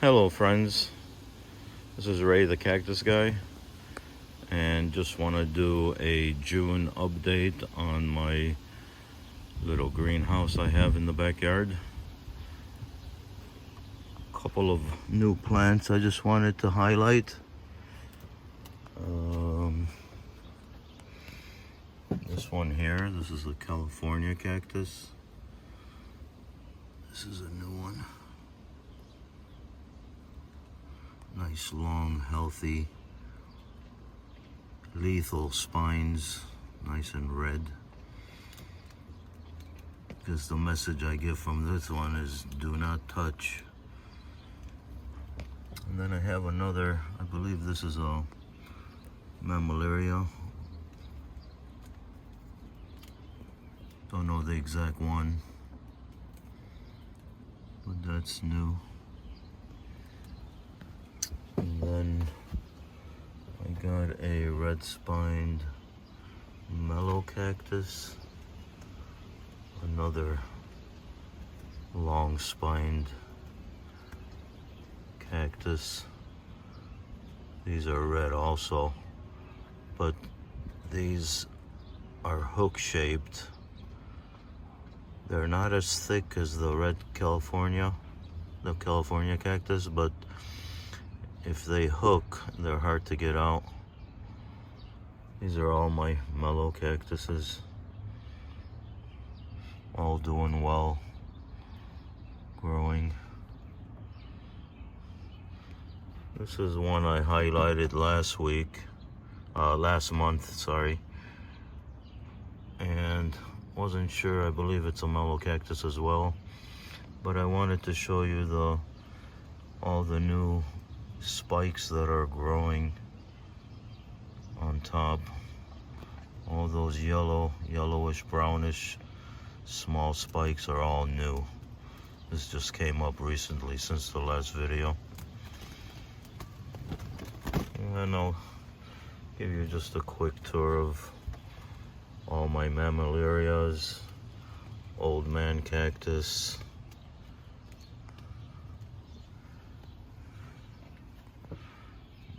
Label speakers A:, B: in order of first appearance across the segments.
A: Hello friends, this is Ray the Cactus Guy, and just want to do a June update on my little greenhouse I have in the backyard. A couple of new plants I just wanted to highlight. This one here, this is a California cactus. This is a new one. Nice, long, healthy, lethal spines, nice and red. Because the message I get from this one is do not touch. And then I have another, I believe this is a mammillaria. Don't know the exact one, but that's new. And then I got a red-spined Mellow cactus, another long-spined cactus. These are red also, but these are hook-shaped. They're not as thick as the red California cactus, but if they hook, they're hard to get out. These are all my Mellow cactuses. All doing well, growing. This is one I highlighted last month, sorry. And wasn't sure, I believe it's a Mellow cactus as well. But I wanted to show you all the new spikes that are growing on top. All those yellowish, brownish, small spikes are all new. This just came up recently since the last video. And I'll give you just a quick tour of all my mammillarias, old man cactus,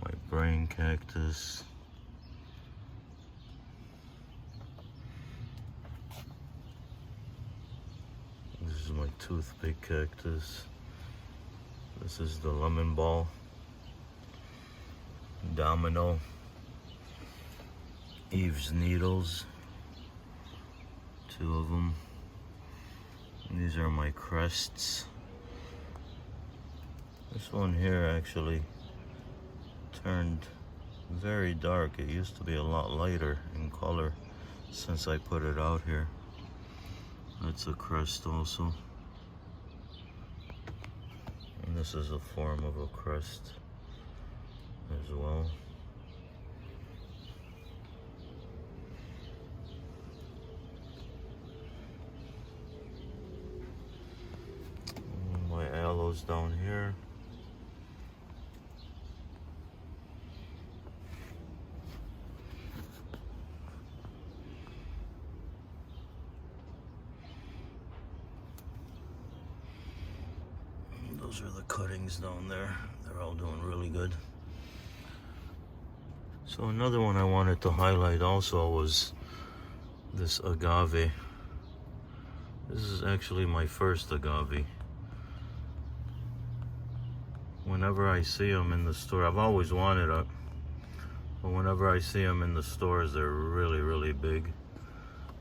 A: my brain cactus, this is my toothpick cactus, this is the lemon ball, domino, Eve's needles, two of them. These are my crests. This one here actually turned very dark. It used to be a lot lighter in color since I put it out here. That's a crest also. And this is a form of a crest as well. My aloes down here. Those are the cuttings down there. They're all doing really good. So another one I wanted to highlight also was this agave. This is actually my first agave. Whenever I see them in the store, I've always wanted it, but whenever I see them in the stores, they're really, really big.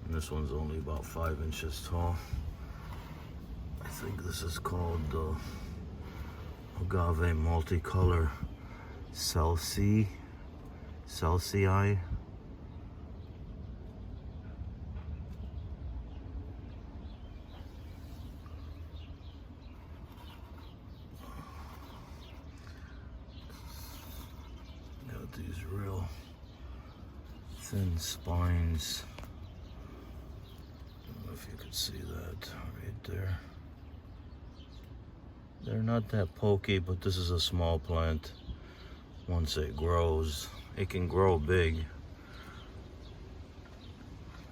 A: And this one's only about 5 inches tall. I think this is called agave multicolor Celsi. Got these real thin spines. I don't know if you could see that right there. They're not that pokey, but this is a small plant. Once it grows, it can grow big.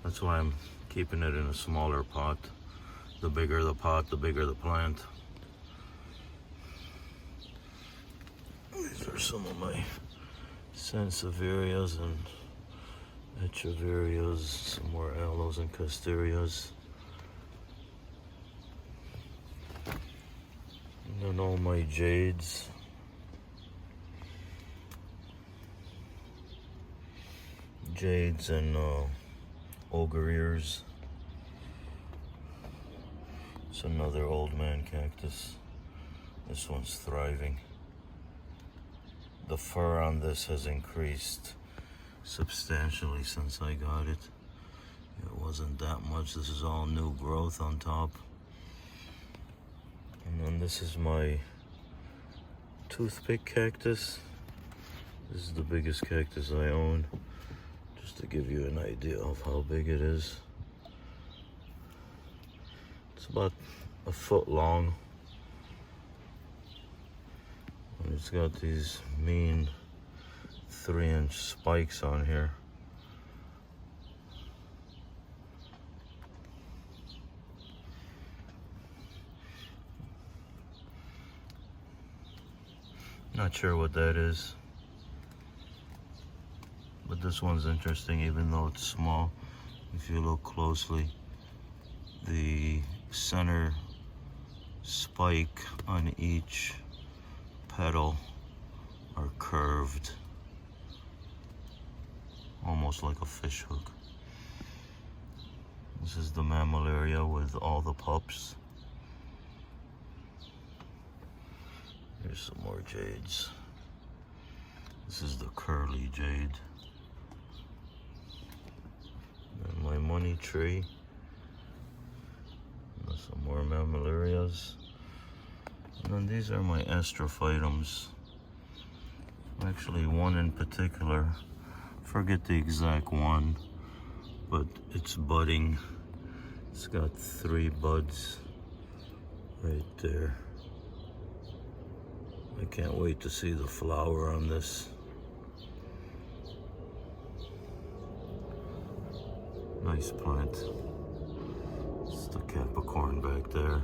A: That's why I'm keeping it in a smaller pot. The bigger the pot, the bigger the plant. These are some of my sansevierias and echeverias, some more aloes and casterias. And then all my jades. Jades and ogre ears. It's another old man cactus. This one's thriving. The fur on this has increased substantially since I got it. It wasn't that much. This is all new growth on top. And then this is my toothpick cactus. This is the biggest cactus I own, just to give you an idea of how big it is. It's about a foot long. And it's got these mean 3-inch spikes on here. Not sure what that is, but this one's interesting even though it's small. If you look closely, the center spike on each petal are curved, almost like a fish hook. This is the mammillaria with all the pups. Here's some more jades. This is the curly jade. And my money tree. And some more mammillarias. And then these are my astrophytums. Actually, one in particular, forget the exact one, but it's budding. It's got 3 buds right there. I can't wait to see the flower on this. Nice plant. It's the Capricorn back there.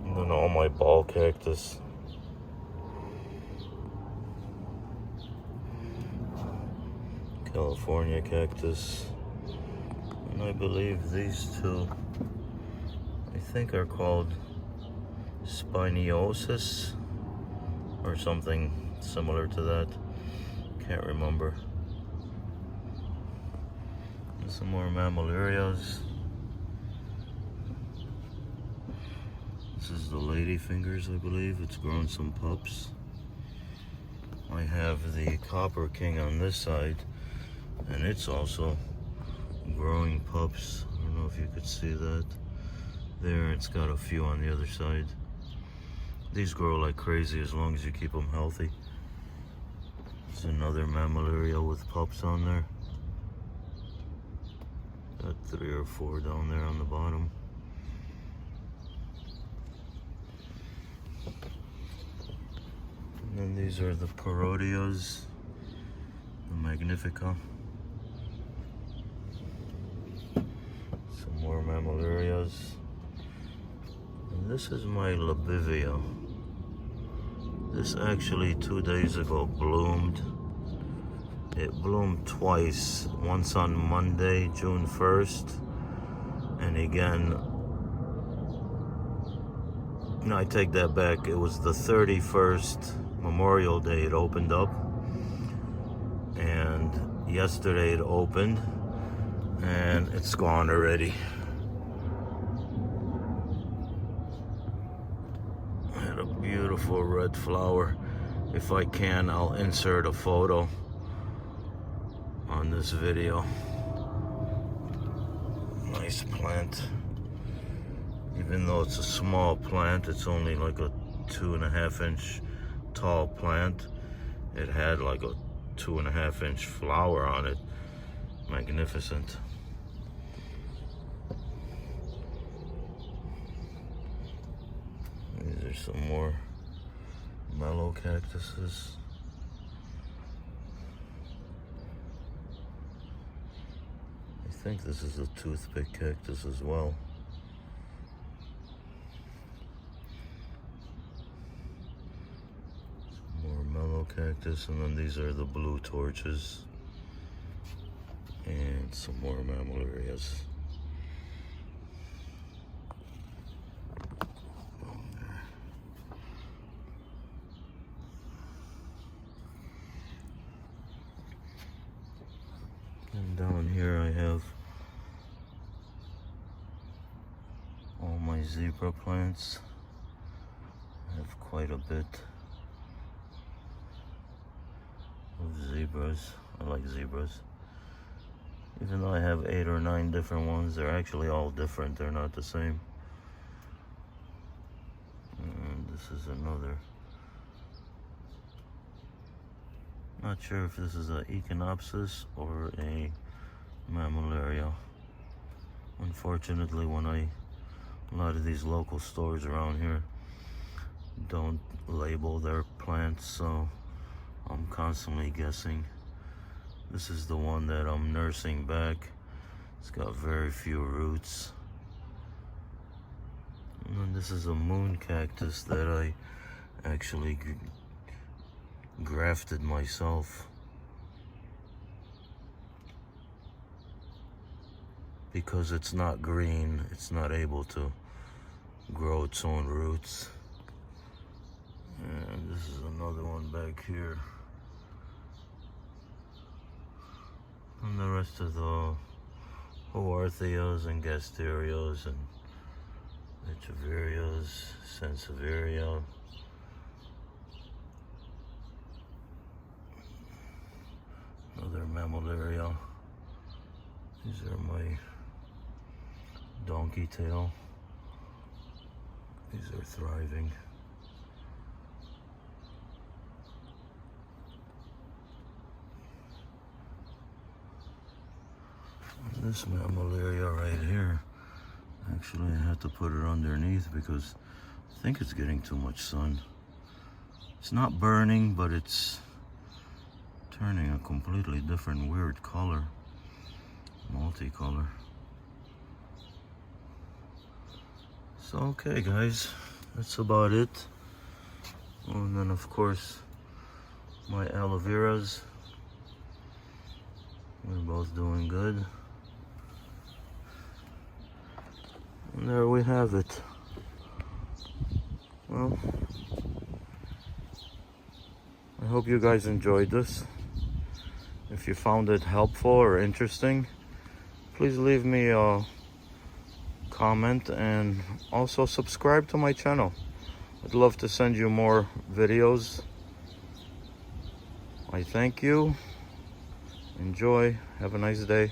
A: And then all my ball cactus. California cactus. And I believe these two, I think, are called spiniosis or something similar to that. Can't remember. And some more mammillarias. This is the ladyfingers, I believe. It's grown some pups. I have the Copper King on this side, and it's also growing pups. I don't know if you could see that. There, it's got a few on the other side. These grow like crazy as long as you keep them healthy. There's another mammillaria with pups on there. Got 3 or 4 down there on the bottom. And then these are the parodias, the Magnifica. Some more mammillarias. And this is my labivia. This actually 2 days ago bloomed. It bloomed twice, once on Monday, June 1st, and again, no, I take that back, it was the 31st, Memorial Day it opened up, and yesterday it opened, and it's gone already. I had a beautiful red flower. If I can, I'll insert a photo on this video. Nice plant. Even though it's a small plant, it's only like a 2.5-inch tall plant. It had like a 2.5-inch flower on it. Magnificent. These are some more Mellow cactuses. I think this is a toothpick cactus as well. Some more mellow cactus, and then these are the blue torches. And some more mammillarias. And down here I have all my zebra plants. I have quite a bit of zebras. I like zebras. Even though I have 8 or 9 different ones, they're actually all different. They're not the same. And this is another. Not sure if this is an echinopsis or a mammillaria. Unfortunately, a lot of these local stores around here don't label their plants, so I'm constantly guessing. This is the one that I'm nursing back. It's got very few roots. And then this is a moon cactus that I actually grafted myself. Because it's not green, it's not able to grow its own roots. And this is another one back here. And the rest of the Hoarthias and Gasterias and Echeverias, Sansevieria. Another mammillaria. These are my donkey tail. These are thriving. This mammillaria right here, actually I had to put it underneath because I think it's getting too much sun. It's not burning, but it's turning a completely different weird color, multicolor. So okay guys, that's about it. And then of course my aloe veras, we're both doing good. And there we have it. Well, I hope you guys enjoyed this. If you found it helpful or interesting, please leave me a comment and also subscribe to my channel. I'd love to send you more videos. I thank you. Enjoy. Have a nice day.